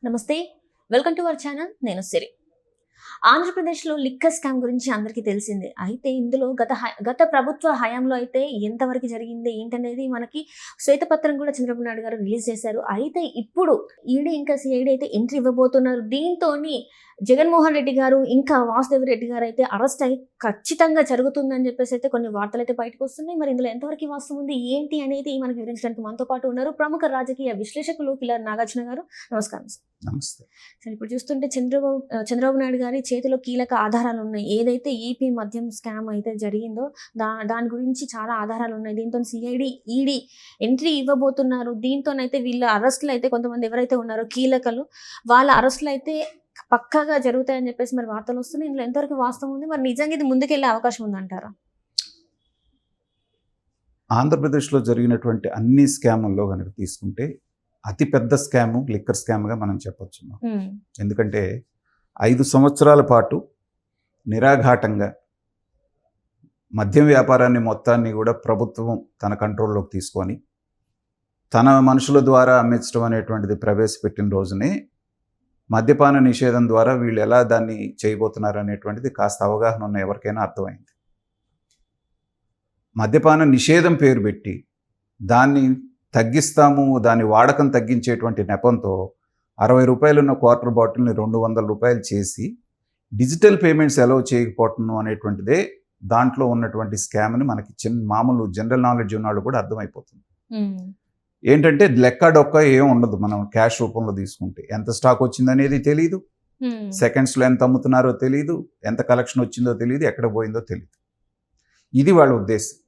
నమస్తే, welcome to our channel. నేను సిరి. ఆంధ్రప్రదేశ్లో లిక్కర్ స్కామ్ గురించి అందరికీ తెలిసిందే. అయితే ఇందులో గత ప్రభుత్వ హయాంలో అయితే ఎంతవరకు జరిగింది ఏంటనేది మనకి శ్వేతపత్రం కూడా చంద్రబాబు నాయుడు గారు రిలీజ్ చేశారు. అయితే ఇప్పుడు ఈడీ ఇంకా సిఐడి అయితే ఎంట్రీ ఇవ్వబోతున్నారు. దీంతోని జగన్మోహన్ రెడ్డి గారు ఇంకా వాసుదేవ్ రెడ్డి గారు అయితే అరెస్ట్ అయ్యి ఖచ్చితంగా జరుగుతుందని చెప్పేసి అయితే కొన్ని వార్తలు అయితే బయటకు వస్తున్నాయి. మరి ఇందులో ఎంతవరకు వాస్తవం ఉంది ఏంటి అనేది మనకు వివరించడానికి మనతో పాటు ఉన్నారు ప్రముఖ రాజకీయ విశ్లేషకులు కిలార్ నాగార్జున గారు. నమస్కారం సార్. నమస్తే. సరే, ఇప్పుడు చూస్తుంటే చంద్రబాబు నాయుడు గారి చేతిలో కీలక ఆధారాలు ఉన్నాయి. ఏదైతే ఈపీ మద్యం స్కామ్ అయితే జరిగిందో దాని గురించి చాలా ఆధారాలు ఉన్నాయి. దీంతో సిఐడి ఈడీ ఎంట్రీ ఇవ్వబోతున్నారు. దీంతోనైతే వీళ్ళ అరెస్టులు అయితే కొంతమంది ఎవరైతే ఉన్నారో కీలకలు వాళ్ళ అరెస్టులు అయితే పక్కాగా జరుగుతాయని చెప్పేసి మరి వార్తలు వస్తున్నాయి. ఇందులో ఎంతవరకు వాస్తవం ఉంది, మరి నిజంగా ఇది ముందుకెళ్లే అవకాశం ఉందంటారా? ఆంధ్రప్రదేశ్లో జరిగినటువంటి అన్ని స్కాముల్లో కనుక తీసుకుంటే అతిపెద్ద స్కాము లిక్కర్ స్కామ్గా మనం చెప్పొచ్చు. ఎందుకంటే 5 సంవత్సరాల పాటు నిరాఘాటంగా మద్యం వ్యాపారాన్ని మొత్తాన్ని కూడా ప్రభుత్వం తన కంట్రోల్లోకి తీసుకొని తన మనుషుల ద్వారా అమ్మించడం అనేటువంటిది ప్రవేశపెట్టిన రోజునే మద్యపాన నిషేధం ద్వారా వీళ్ళు ఎలా దాన్ని చేయబోతున్నారు అనేటువంటిది కాస్త అవగాహన ఉన్న ఎవరికైనా అర్థమైంది. మద్యపాన నిషేధం పేరు పెట్టి దాన్ని తగ్గిస్తాము, దాని వాడకం తగ్గించేటువంటి నెపంతో 60 రూపాయలు ఉన్న క్వార్టర్ బాటిల్ని 200 రూపాయలు చేసి డిజిటల్ పేమెంట్స్ అలౌ చేయకపోవటం అనేటువంటిదే దాంట్లో ఉన్నటువంటి స్కామ్ని మనకి మామూలు జనరల్ నాలెడ్జ్ ఉన్నాళ్ళు కూడా అర్థమైపోతుంది. ఏంటంటే లెక్క డొక్క ఏం ఉండదు. మనం క్యాష్ రూపంలో తీసుకుంటే ఎంత స్టాక్ వచ్చిందనేది తెలియదు, సెకండ్స్లో ఎంత అమ్ముతున్నారో తెలియదు, ఎంత కలెక్షన్ వచ్చిందో తెలియదు, ఎక్కడ పోయిందో తెలియదు. ఇది వాళ్ళ ఉద్దేశం.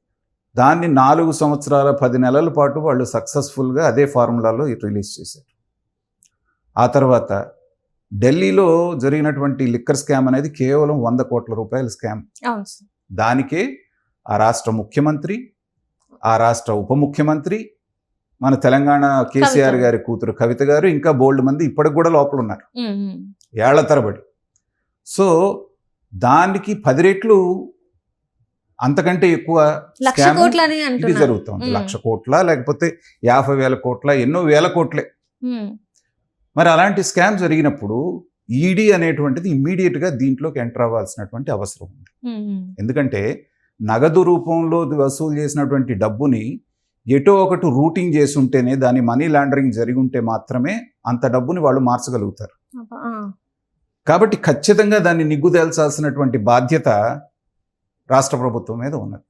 దాన్ని 4 సంవత్సరాల 10 నెలల పాటు వాళ్ళు సక్సెస్ఫుల్గా అదే ఫార్ములాలో రిలీజ్ చేశారు. ఆ తర్వాత ఢిల్లీలో జరిగినటువంటి లిక్కర్ స్కామ్ అనేది కేవలం 100 కోట్ల రూపాయల స్కామ్. దానికే ఆ రాష్ట్ర ముఖ్యమంత్రి, ఆ రాష్ట్ర ఉప ముఖ్యమంత్రి, మన తెలంగాణ కేసీఆర్ గారి కూతురు కవిత గారు, ఇంకా బోల్డ్ మంది ఇప్పటికి కూడా లోపల ఉన్నారు ఏళ్ల తరబడి. సో దానికి 10 రెట్లు అంతకంటే ఎక్కువ ఇది జరుగుతుంది. 1,00,000 కోట్ల లేకపోతే 50,000 కోట్ల, ఎన్నో వేల కోట్లే. మరి అలాంటి స్కామ్ జరిగినప్పుడు ఈడీ అనేటువంటిది ఇమ్మీడియట్గా దీంట్లోకి ఎంటర్ అవ్వాల్సినటువంటి అవసరం ఉంది. ఎందుకంటే నగదు రూపంలో వసూలు చేసినటువంటి డబ్బుని ఎటో ఒకటి రూటింగ్ చేసి ఉంటేనే, దాని మనీ లాండరింగ్ జరిగి ఉంటే మాత్రమే అంత డబ్బుని వాళ్ళు మార్చగలుగుతారు. కాబట్టి ఖచ్చితంగా దాన్ని నిగ్గుదేల్చాల్సినటువంటి బాధ్యత రాష్ట్ర ప్రభుత్వం మీద ఉన్నది.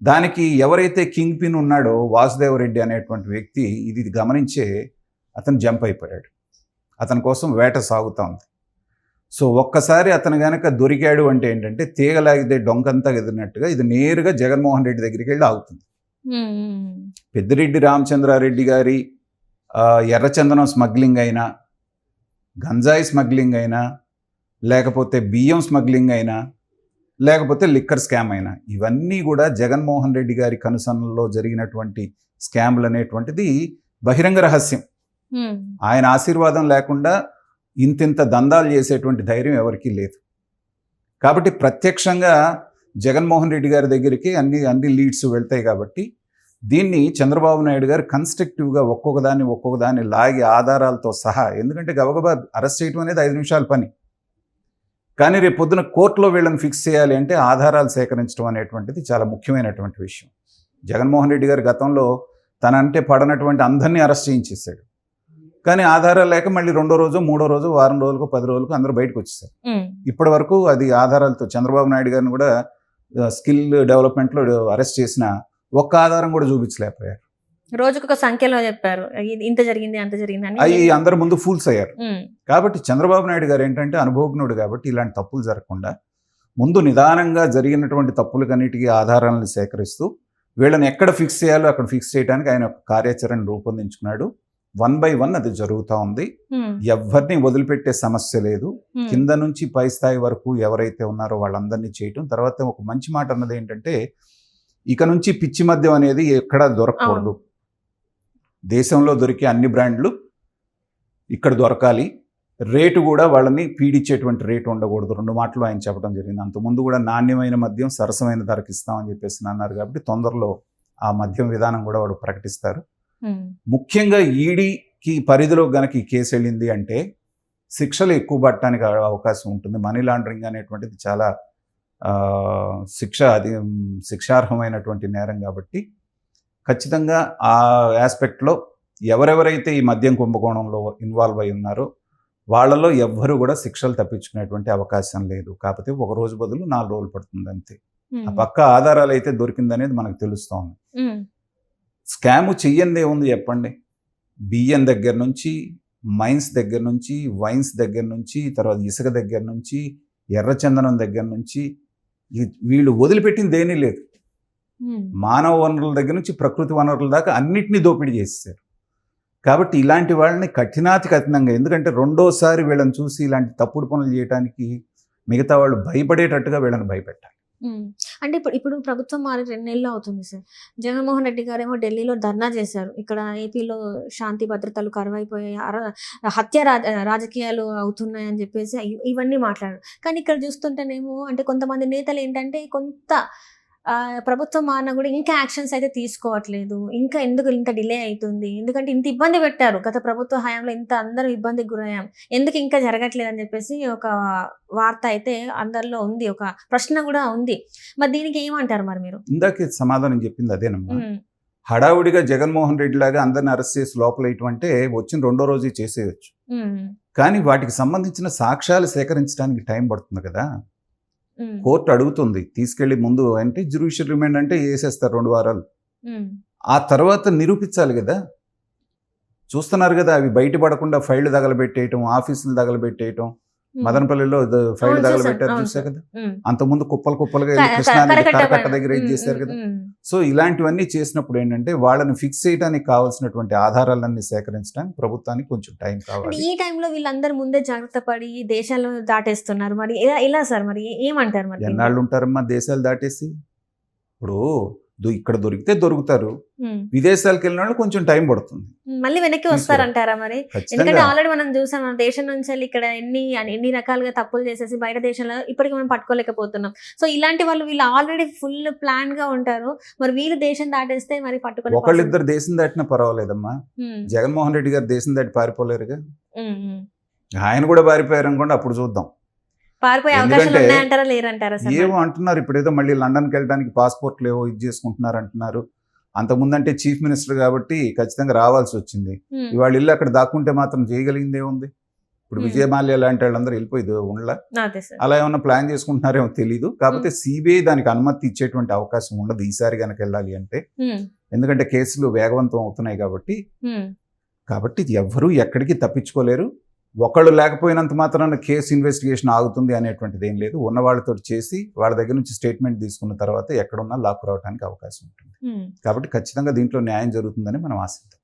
దానికి ఎవరైతే కింగ్ పిన్ ఉన్నాడో వాసుదేవ్ రెడ్డి అనేటువంటి వ్యక్తి ఇది గమనించే అతను జంప్ అయిపోయాడు. అతని కోసం వేట సాగుతూ ఉంది. సో ఒక్కసారి అతను కనుక దొరికాడు అంటే ఏంటంటే తీగలాగితే డొంకంతా ఎదిరినట్టుగా ఇది నేరుగా జగన్మోహన్ రెడ్డి దగ్గరికి వెళ్ళి ఆగుతుంది. పెద్దిరెడ్డి రామచంద్రారెడ్డి గారి ఎర్రచందనం స్మగ్లింగ్ అయినా, గంజాయి స్మగ్లింగ్ అయినా, లేకపోతే బియ్యం స్మగ్లింగ్ అయినా, లేకపోతే లిక్కర్ స్కామ్ అయినా, ఇవన్నీ కూడా జగన్మోహన్ రెడ్డి గారి కనుసన్నల్లో జరిగినటువంటి స్కామ్లు అనేటువంటిది బహిరంగ రహస్యం. ఆయన ఆశీర్వాదం లేకుండా ఇంతింత దందాలు చేసేటువంటి ధైర్యం ఎవరికీ లేదు. కాబట్టి ప్రత్యక్షంగా జగన్మోహన్ రెడ్డి గారి దగ్గరికి అన్ని లీడ్స్ వెళ్తాయి. కాబట్టి దీన్ని చంద్రబాబు నాయుడు గారు కన్స్ట్రక్టివ్గా ఒక్కొక్కదాన్ని లాగి ఆధారాలతో సహా, ఎందుకంటే గబగబా అరెస్ట్ చేయడం అనేది 5 నిమిషాల పని, కానీ రేపు పొద్దున కోర్టులో వీళ్ళని ఫిక్స్ చేయాలి అంటే ఆధారాలు సేకరించడం అనేటువంటిది చాలా ముఖ్యమైనటువంటి విషయం. జగన్మోహన్ రెడ్డి గారు గతంలో తనంటే పడనటువంటి అందరినీ అరెస్ట్ చేయించేశాడు. కానీ ఆధారాలు లేక మళ్ళీ 2వ రోజు 3వ రోజు వారం రోజులకు 10 రోజులకు అందరూ బయటకు వచ్చేసారు. ఇప్పటి వరకు అది ఆధారాలతో చంద్రబాబు నాయుడు గారిని కూడా స్కిల్ డెవలప్మెంట్లో అరెస్ట్ చేసిన ఒక్క ఆధారం కూడా చూపించలేకపోయారు. రోజుకొక సంఖ్యలో చెప్పారు, ఇంత జరిగింది అంత జరిగింది అని. అవి అందరి ముందు ఫూల్స్ అయ్యారు. కాబట్టి చంద్రబాబు నాయుడు గారు ఏంటంటే అనుభవజ్ఞుడు కాబట్టి ఇలాంటి తప్పులు జరగకుండా ముందు నిదానంగా జరిగినటువంటి తప్పులకన్నిటికీ ఆధారాలను సేకరిస్తూ వీళ్ళని ఎక్కడ ఫిక్స్ చేయాలో అక్కడ ఫిక్స్ చేయడానికి ఆయన ఒక కార్యాచరణ రూపొందించుకున్నాడు. 1 by 1 అది జరుగుతూ ఉంది. ఎవరిని వదిలిపెట్టే సమస్య లేదు. కింద నుంచి పై స్థాయి వరకు ఎవరైతే ఉన్నారో వాళ్ళందరినీ చేయటం. తర్వాత ఒక మంచి మాట అన్నది ఏంటంటే, ఇక నుంచి పిచ్చి మద్యం అనేది ఎక్కడా దొరకకూడదు. దేశంలో దొరికే అన్ని బ్రాండ్లు ఇక్కడ దొరకాలి. రేటు కూడా వాళ్ళని పీడిచ్చేటువంటి రేటు ఉండకూడదు. 2 మాటలు ఆయన చెప్పడం జరిగింది. అంతకుముందు కూడా నాణ్యమైన మద్యం సరసమైన ధరకు ఇస్తామని చెప్పేసి అన్నారు. కాబట్టి తొందరలో ఆ మద్యం విధానం కూడా వాడు ప్రకటిస్తారు. ముఖ్యంగా ఈడీ పరిధిలో గనక ఈ కేసు వెళ్ళింది అంటే శిక్షలు ఎక్కువ పడటానికి అవకాశం ఉంటుంది. మనీ లాండరింగ్ అనేటువంటిది చాలా శిక్షార్హమైనటువంటి నేరం కాబట్టి ఖచ్చితంగా ఆ ఆస్పెక్ట్లో ఎవరెవరైతే ఈ మద్యం కుంభకోణంలో ఇన్వాల్వ్ అయి ఉన్నారో వాళ్ళలో ఎవ్వరూ కూడా శిక్షలు తప్పించుకునేటువంటి అవకాశం లేదు. కాకపోతే ఒక రోజు బదులు 4 రోజులు పడుతుంది అంతే. ఆ పక్క ఆధారాలు అయితే దొరికిందనేది మనకు తెలుస్తోంది. స్కామ్ చెయ్యందే ఉంది చెప్పండి. బియ్యం దగ్గర నుంచి, మైన్స్ దగ్గర నుంచి, వైన్స్ దగ్గర నుంచి, తర్వాత ఇసుక దగ్గర నుంచి, ఎర్రచందనం దగ్గర నుంచి వీళ్ళు వదిలిపెట్టింది దేనీ లేదు. మానవ వనరుల దగ్గర నుంచి ప్రకృతి వనరుల దాకా అన్నిటినీ దోపిడీ చేసేసారు. కాబట్టి ఇలాంటి వాళ్ళని కఠినాతి కఠినంగా, ఎందుకంటే రెండోసారి వీళ్ళని చూసి ఇలాంటి తప్పుడు పనులు చేయడానికి మిగతా వాళ్ళు భయపడేటట్టుగా వీళ్ళని భయపెట్టాలి. అంటే ఇప్పుడు ప్రభుత్వం మారి 2 నెలలు అవుతుంది సార్. జగన్మోహన్ రెడ్డి గారేమో ఢిల్లీలో ధర్నా చేశారు. ఇక్కడ ఏపీలో శాంతి భద్రతలు కరువైపోయాయి, హత్య రాజకీయాలు అవుతున్నాయని చెప్పేసి ఇవన్నీ మాట్లాడారు. కానీ ఇక్కడ చూస్తుంటేనేమో అంటే కొంతమంది నేతలు ఏంటంటే కొంత ప్రభుత్వం మారినా కూడా ఇంకా యాక్షన్స్ అయితే తీసుకోవట్లేదు. ఇంకా ఎందుకు ఇంత డిలే అవుతుంది, ఎందుకంటే ఇంత ఇబ్బంది పెట్టారు గత ప్రభుత్వ హయాంలో, ఇంత అందరూ ఇబ్బందికి గురయ్యాం, ఎందుకు ఇంకా జరగట్లేదు అని చెప్పేసి ఒక వార్త అయితే అందరిలో ఉంది, ఒక ప్రశ్న కూడా ఉంది. మరి దీనికి ఏమంటారు మరి మీరు? ఇందాక సమాధానం చెప్పింది అదేనమ్మా. హడావుడిగా జగన్మోహన్ రెడ్డి లాగా అందరిని అరెస్ట్ చేసి లోపలేయటం అంటే వచ్చిన 2వ రోజే చేసేయచ్చు. కానీ వాటికి సంబంధించిన సాక్ష్యాలు సేకరించడానికి టైం పడుతుంది కదా. కోర్టు అడుగుతుంది తీసుకెళ్లి ముందు, అంటే జ్యుడిషియల్ రిమాండ్ అంటే వేసేస్తారు 2 వారాలు. ఆ తర్వాత నిరూపించాలి కదా. చూస్తున్నారు కదా, అవి బయటపడకుండా ఫైళ్లు తగలబెట్టేయటం, ఆఫీసులు తగలబెట్టేయటం. మదనపల్లిలో ఫైళ్లు తగలబెట్టారు చూసా కదా. అంతకుముందు కుప్పలుగా కృష్ణానది కరకట్ట దగ్గర ఇది చేశారు కదా. సో ఇలాంటివన్నీ చేసినప్పుడు ఏంటంటే వాళ్ళని ఫిక్స్ చేయడానికి కావాల్సినటువంటి ఆధారాలన్నీ సేకరించడానికి ప్రభుత్వానికి కొంచెం టైం కావాలి. ఈ టైంలో వీళ్ళందరూ ముందే జాగ్రత్త పడి దేశాలు దాటేస్తున్నారు. మరి ఇలా సార్ మరి ఏమంటారు? మరి ఎన్నాళ్ళు ఉంటారమ్మా దేశాలు దాటేసి? ఇప్పుడు ఇక్కడ దొరికితే దొరుకుతారు, విదేశాలకు వెళ్ళిన వాళ్ళు కొంచెం టైం పడుతుంది, మళ్ళీ వెనక్కి వస్తారంటారా మరి? ఎందుకంటే ఆల్రెడీ మనం చూసాం, మన దేశం నుంచి వెళ్ళి ఇక్కడ ఎన్ని రకాలుగా తప్పులు చేసేసి బయట దేశంలో ఇప్పటికీ మనం పట్టుకోలేకపోతున్నాం. సో ఇలాంటి వాళ్ళు వీళ్ళు ఆల్రెడీ ఫుల్ ప్లాన్ గా ఉంటారు. మరి వీళ్ళు దేశం దాటేస్తే మరి పట్టుకోలేదు. ఒకళ్ళిద్దరు దేశం దాటినా పర్వాలేదమ్మా. జగన్మోహన్ రెడ్డి గారు దేశం దాటి పారిపోలేరుగా. ఆయన కూడా పారిపోయారు అనుకోండి, అప్పుడు చూద్దాం. పారిపోయే అవకాశాలు ఉన్నాయంటారా లేరంటారా? ఏమో అంటున్నారు, ఇప్పుడు ఏదో మళ్ళీ లండన్కి వెళ్ళడానికి పాస్పోర్ట్లు ఏవో ఇది చేసుకుంటున్నారు అంటున్నారు. అంతకుముందంటే చీఫ్ మినిస్టర్ కాబట్టి ఖచ్చితంగా రావాల్సి వచ్చింది. ఇవాళ ఇల్లు అక్కడ దాక్కుంటే మాత్రం చేయగలిగింది ఏముంది? ఇప్పుడు విజయమాల్య లాంటి వాళ్ళందరూ వెళ్ళిపోయి ఉండలా. అలా ఏమన్నా ప్లాన్ చేసుకుంటున్నారేమో తెలీదు. కాకపోతే సిబిఐ దానికి అనుమతి ఇచ్చేటువంటి అవకాశం ఉండదు ఈసారి కనుక వెళ్ళాలి అంటే. ఎందుకంటే కేసులు వేగవంతం అవుతున్నాయి కాబట్టి ఎవ్వరూ ఎక్కడికి తప్పించుకోలేరు. ఒకళ్ళు లేకపోయినంత మాత్రాన కేసు ఇన్వెస్టిగేషన్ ఆగుతుంది అనేటువంటిది ఏం లేదు. ఉన్న వాళ్ళతో చేసి వాళ్ళ దగ్గర నుంచి స్టేట్మెంట్ తీసుకున్న తర్వాత ఎక్కడున్నా లాక్కు రావడానికి అవకాశం ఉంటుంది. కాబట్టి ఖచ్చితంగా దీంట్లో న్యాయం జరుగుతుందని మనం ఆశిద్దాం.